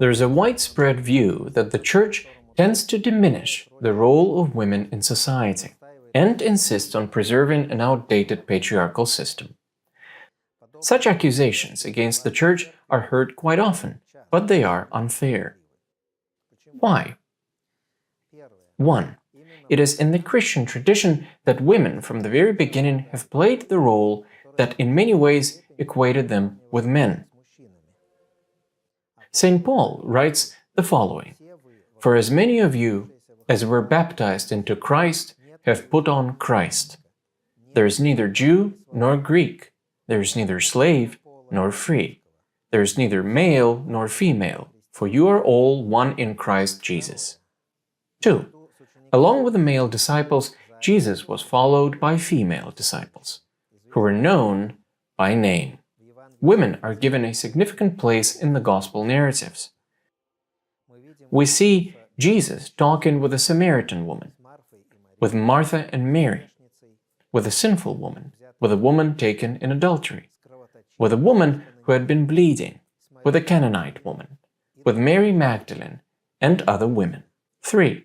There is a widespread view that the Church tends to diminish the role of women in society and insists on preserving an outdated patriarchal system. Such accusations against the Church are heard quite often, but they are unfair. Why? 1. It is in the Christian tradition that women from the very beginning have played the role that in many ways equated them with men. St. Paul writes the following: "For as many of you as were baptized into Christ have put on Christ. There is neither Jew nor Greek, there is neither slave nor free, there is neither male nor female, for you are all one in Christ Jesus." 2. Along with the male disciples, Jesus was followed by female disciples, who were known by name. Women are given a significant place in the Gospel narratives. We see Jesus talking with a Samaritan woman, with Martha and Mary, with a sinful woman, with a woman taken in adultery, with a woman who had been bleeding, with a Canaanite woman, with Mary Magdalene, and other women. 3.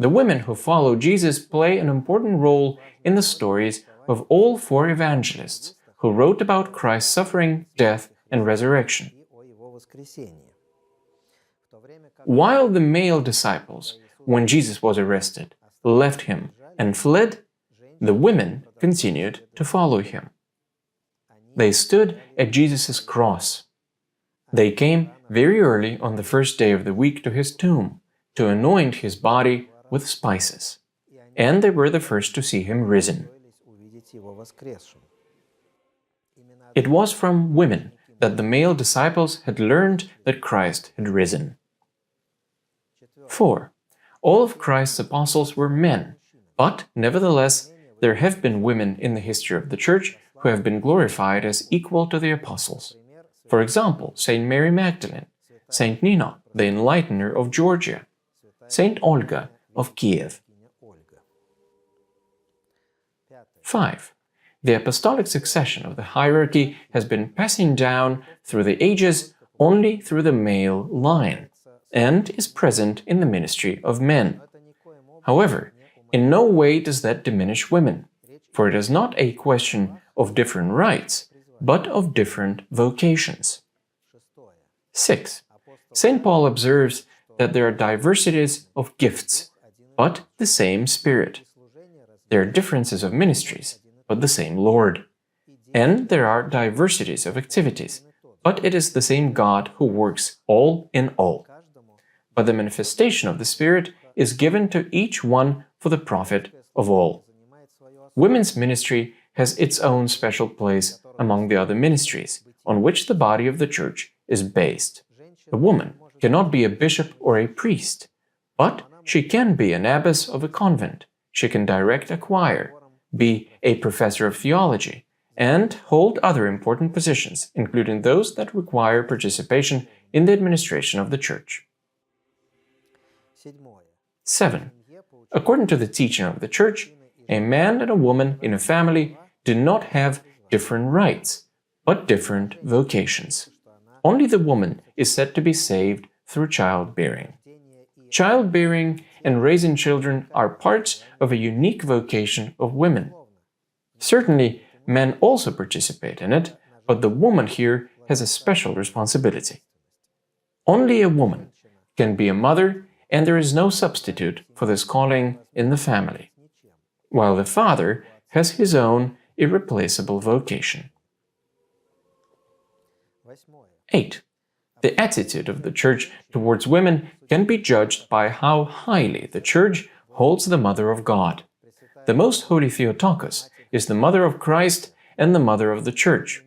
The women who follow Jesus play an important role in the stories of all 4 evangelists who wrote about Christ's suffering, death, and resurrection. While the male disciples, when Jesus was arrested, left him and fled, the women continued to follow him. They stood at Jesus' cross. They came very early on the first day of the week to his tomb to anoint his body with spices, and they were the first to see him risen. It was from women that the male disciples had learned that Christ had risen. 4. All of Christ's apostles were men, but nevertheless there have been women in the history of the Church who have been glorified as equal to the apostles. For example, Saint Mary Magdalene, Saint Nina, the Enlightener of Georgia, Saint Olga of Kiev. 5. The apostolic succession of the hierarchy has been passing down through the ages only through the male line, and is present in the ministry of men. However, in no way does that diminish women, for it is not a question of different rights, but of different vocations. 6. St. Paul observes that there are diversities of gifts, but the same Spirit. There are differences of ministries, but the same Lord. And there are diversities of activities, but it is the same God who works all in all. But the manifestation of the Spirit is given to each one for the profit of all. Women's ministry has its own special place among the other ministries, on which the body of the Church is based. A woman cannot be a bishop or a priest, but she can be an abbess of a convent, she can direct a choir, be a professor of theology, and hold other important positions, including those that require participation in the administration of the Church. 7. According to the teaching of the Church, a man and a woman in a family do not have different rights, but different vocations. Only the woman is said to be saved through childbearing. Childbearing and raising children are parts of a unique vocation of women. Certainly, men also participate in it, but the woman here has a special responsibility. Only a woman can be a mother, and there is no substitute for this calling in the family, while the father has his own irreplaceable vocation. 8. The attitude of the Church towards women can be judged by how highly the Church holds the Mother of God. The Most Holy Theotokos is the Mother of Christ and the Mother of the Church.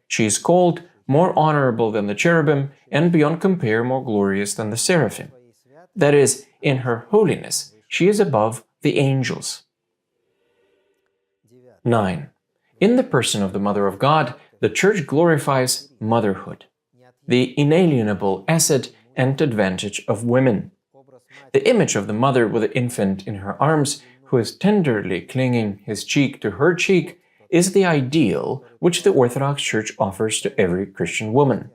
She is called more honorable than the cherubim and beyond compare more glorious than the seraphim. That is, in her holiness, she is above the angels. 9. In the person of the Mother of God, the Church glorifies motherhood, the inalienable asset and advantage of women. The image of the mother with the infant in her arms, who is tenderly clinging his cheek to her cheek, is the ideal which the Orthodox Church offers to every Christian woman.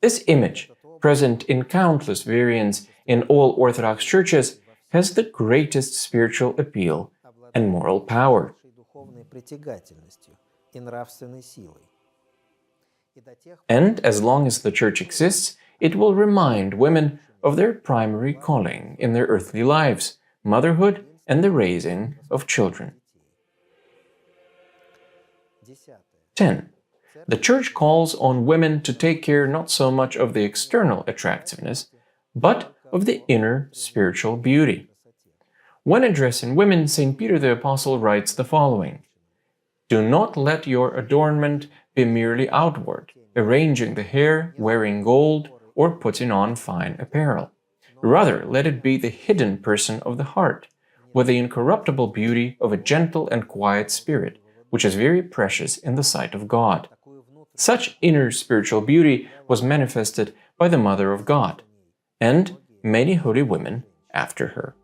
This image present in countless variants in all Orthodox churches, has the greatest spiritual appeal and moral power. And as long as the Church exists, it will remind women of their primary calling in their earthly lives, motherhood and the raising of children. 10. The Church calls on women to take care not so much of the external attractiveness, but of the inner spiritual beauty. When addressing women, St. Peter the Apostle writes the following: "Do not let your adornment be merely outward, arranging the hair, wearing gold, or putting on fine apparel. Rather, let it be the hidden person of the heart, with the incorruptible beauty of a gentle and quiet spirit, which is very precious in the sight of God." Such inner spiritual beauty was manifested by the Mother of God, and many holy women after her.